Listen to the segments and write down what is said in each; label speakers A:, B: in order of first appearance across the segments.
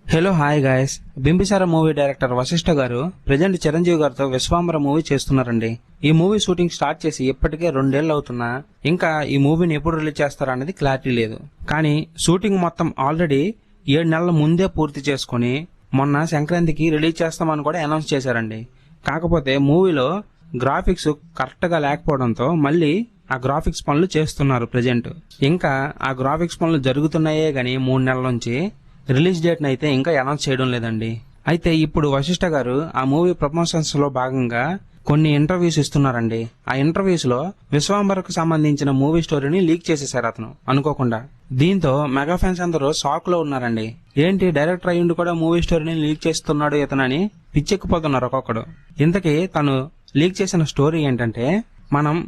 A: Hello hi guys. Bimbisara movie director Vashishta garu present Chiranjeevi గారితో Vishwambhara movie చేస్తున్నారండి. ఈ మూవీ షూటింగ్ స్టార్ట్ చేసి ఇప్పటికే 2 ఏళ్ళు అవుతున్నా ఇంకా ఈ మూవీని ఎప్పుడు రిలీజ్ చేస్తారనేది క్లారిటీ లేదు. కానీ షూటింగ్ మొత్తం ఆల్రెడీ 7 నెలల ముందే పూర్తి చేసుకుని మొన్న సంక్రాంతికి రిలీజ్ చేస్తామని కూడా అనౌన్స్ చేశారండి. కాకపోతే మూవీలో గ్రాఫిక్స్ కరెక్ట్ గా లేకపోవడంతో మళ్ళీ ఆ గ్రాఫిక్స్ పనులు చేస్తున్నారు ప్రెజెంట్. ఇంకా ఆ గ్రాఫిక్స్ పనులు జరుగుతున్నాయే గానీ 3 నెలల నుంచి రిలీజ్ డేట్ అయితే ఇంకా అనౌన్స్ చేయడం లేదండి. అయితే ఇప్పుడు వశిష్ఠ గారు ఆ మూవీ ప్రమోషన్స్ లో భాగంగా కొన్ని ఇంటర్వ్యూస్ ఇస్తున్నారండి. ఆ ఇంటర్వ్యూస్ లో విశ్వాంబరకు సంబంధించిన మూవీ స్టోరీని లీక్ చేసేశారు అతను అనుకోకుండా. దీంతో మెగా ఫ్యాన్స్ అందరూ షాక్ లో ఉన్నారండి. ఏంటి డైరెక్టర్ అయ్యుండి కూడా మూవీ స్టోరీని లీక్ చేస్తున్నాడు ఇతనని పిచ్చెక్కిపోతున్నారు ఒక్కొక్కడు. ఇంతకీ తను లీక్ చేసిన స్టోరీ ఏంటంటే,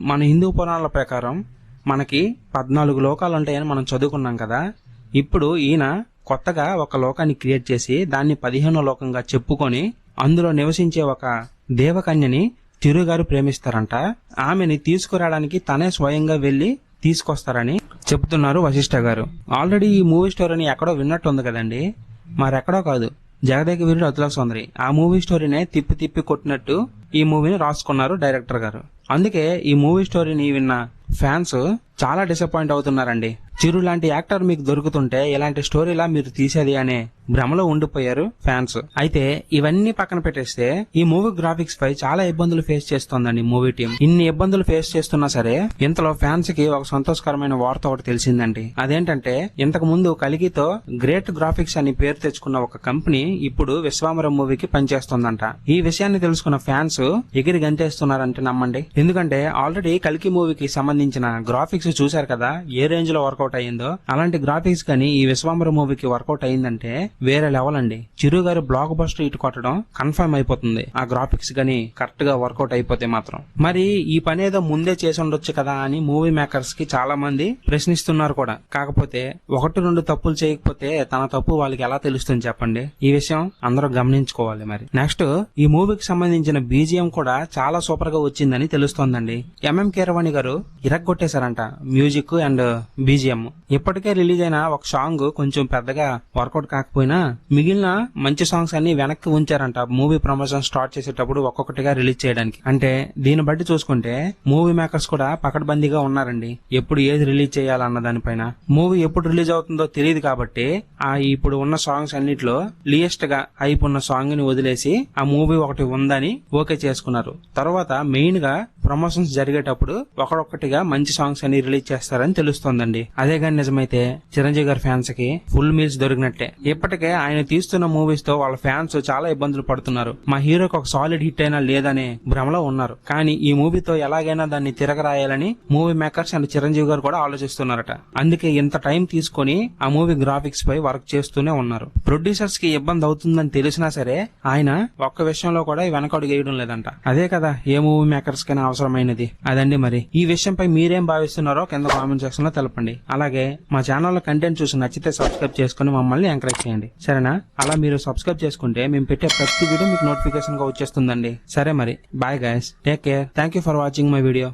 A: మన హిందూ పురాణాల ప్రకారం మనకి 14 లోకాలు ఉంటాయని మనం చదువుకున్నాం కదా. ఇప్పుడు ఈయన కొత్తగా ఒక లోకాన్ని క్రియేట్ చేసి దాన్ని 15వ లోకంగా చెప్పుకొని అందులో నివసించే ఒక దేవకన్యని తిరుగారు ప్రేమిస్తారంట. ఆమెని తీసుకురావడానికి తనే స్వయంగా వెళ్లి తీసుకొస్తారని చెప్తున్నారు వశిష్ఠ గారు. ఆల్రెడీ ఈ మూవీ స్టోరీని ఎక్కడో విన్నట్టుంది కదండి. మరెక్కడో కాదు, జగదేక వీరుడు అతుల సుందరి ఆ మూవీ స్టోరీనే తిప్పి తిప్పి కొట్టినట్టు ఈ మూవీని రాసుకున్నారు డైరెక్టర్ గారు. అందుకే ఈ మూవీ స్టోరీని విన్న ఫ్యాన్స్ చాలా డిసప్పాయింట్ అవుతున్నారండి. చిరు లాంటి యాక్టర్ మీకు దొరుకుతుంటే ఇలాంటి స్టోరీలా మీరు తీసేది అనే భ్రమలో ఉండిపోయారు ఫ్యాన్స్. అయితే ఇవన్నీ పక్కన పెట్టేస్తే ఈ మూవీ గ్రాఫిక్స్ పై చాలా ఇబ్బందులు ఫేస్ చేస్తోందండి మూవీ టీం. ఇన్ని ఇబ్బందులు ఫేస్ చేస్తున్నా సరే ఇంతలో ఫ్యాన్స్ కి ఒక సంతోషకరమైన వార్త ఒకటి తెలిసిందండి. అదేంటంటే, ఇంతకు ముందు కలిగితో గ్రేట్ గ్రాఫిక్స్ అని పేరు తెచ్చుకున్న ఒక కంపెనీ ఇప్పుడు విశ్వాంబరం మూవీకి పనిచేస్తోందంట. ఈ విషయాన్ని తెలుసుకున్న ఫ్యాన్స్ ఎగిరి గంతేస్తున్నారంటే నమ్మండి. ఎందుకంటే ఆల్రెడీ కలికి మూవీకి సంబంధించిన గ్రాఫిక్స్ చూశారు కదా, ఏ రేంజ్ లో వర్కౌట్ అయ్యిందో. అలాంటి గ్రాఫిక్స్ కానీ ఈ విశ్వాంబరం మూవీకి వర్కౌట్ అయ్యిందంటే వేరే లెవెల్ అండి. చిరు గారు బ్లాక్ బస్టర్ ఇటు కొట్టడం కన్ఫర్మ్ అయిపోతుంది. ఆ గ్రాఫిక్స్ గానీ కరెక్ట్ గా వర్కౌట్ అయిపోతే మాత్రం. మరి ఈ పని ఏదో ముందే చేసి ఉండొచ్చు కదా అని మూవీ మేకర్స్ కి చాలా మంది ప్రశ్నిస్తున్నారు కూడా. కాకపోతే 1-2 తప్పులు చేయకపోతే తన తప్పు వాళ్ళకి ఎలా తెలుస్తుంది చెప్పండి. ఈ విషయం అందరూ గమనించుకోవాలి. మరి నెక్స్ట్ ఈ మూవీకి సంబంధించిన బీజిఎం కూడా చాలా సూపర్ గా వచ్చిందని తెలుస్తోందండి. ఎంఎం కీరవాణి గారు ఇరగ్గొట్టేశారంట మ్యూజిక్ అండ్ బీజిఎం. ఇప్పటికే రిలీజ్ అయిన ఒక సాంగ్ కొంచెం పెద్దగా వర్కౌట్ కాకపోయినా మిగిలిన మంచి సాంగ్స్ అన్ని వెనక్కి ఉంచారంట మూవీ ప్రమోషన్ స్టార్ట్ చేసేటప్పుడు ఒక్కొక్కటిగా రిలీజ్ చేయడానికి. అంటే దీన్ని బట్టి చూసుకుంటే మూవీ మేకర్స్ కూడా పకడ్బందీగా ఉన్నారండి. ఎప్పుడు ఏది రిలీజ్ చేయాలన్న దానిపైన. మూవీ ఎప్పుడు రిలీజ్ అవుతుందో తెలియదు కాబట్టి ఆ ఇప్పుడు ఉన్న సాంగ్స్ అన్నిట్లో లీయెస్ట్ గా హైప్ ఉన్న సాంగ్ ని వదిలేసి ఆ మూవీ ఒకటి ఉందని ఓకే చేసుకున్నారు. తర్వాత మెయిన్ గా ప్రమోషన్స్ జరిగేటప్పుడు ఒకటొక్కటిగా మంచి సాంగ్స్ అన్ని రిలీజ్ చేస్తారని తెలుస్తోందండి. అదే గాని నిజమైతే చిరంజీవి గారి ఫ్యాన్స్ కి ఫుల్ మీల్స్ దొరికినట్టే. ఇప్పటికే ఆయన తీస్తున్న మూవీస్ తో వాళ్ళ ఫ్యాన్స్ చాలా ఇబ్బందులు పడుతున్నారు. మా హీరోకి ఒక సాలిడ్ హిట్ అయినా లేదనే భ్రమలో ఉన్నారు. కానీ ఈ మూవీతో ఎలాగైనా దాన్ని తిరగరాయాలని మూవీ మేకర్స్ అండ్ చిరంజీవి గారు కూడా ఆలోచిస్తున్నారట. అందుకే ఇంత టైం తీసుకుని ఆ మూవీ గ్రాఫిక్స్ పై వర్క్ చేస్తూనే ఉన్నారు. ప్రొడ్యూసర్స్ కి ఇబ్బంది అవుతుందని తెలిసినా సరే ఆయన ఒక్క విషయంలో కూడా వెనకడుగు వేయడం లేదంట. అదే కదా ఏ మూవీ మేకర్స్ కైనా అవసరమైనది. అదండి మరి. ఈ విషయంపై మీరేం భావిస్తున్నారో కింద కామెంట్ సెక్షన్ లో తెలపండి. అలాగే మా ఛానల్ లో కంటెంట్ చూసి నచ్చితే సబ్స్క్రైబ్ చేసుకుని మమ్మల్ని ఎంకరేజ్ చేయండి, సరేనా? అలా మీరు సబ్స్క్రైబ్ చేసుకుంటే మేము పెట్టే ప్రతి వీడియో మీకు నోటిఫికేషన్ గా వచ్చేస్తుందండి. సరే మరి, bye guys, take care, thank you for watching my video.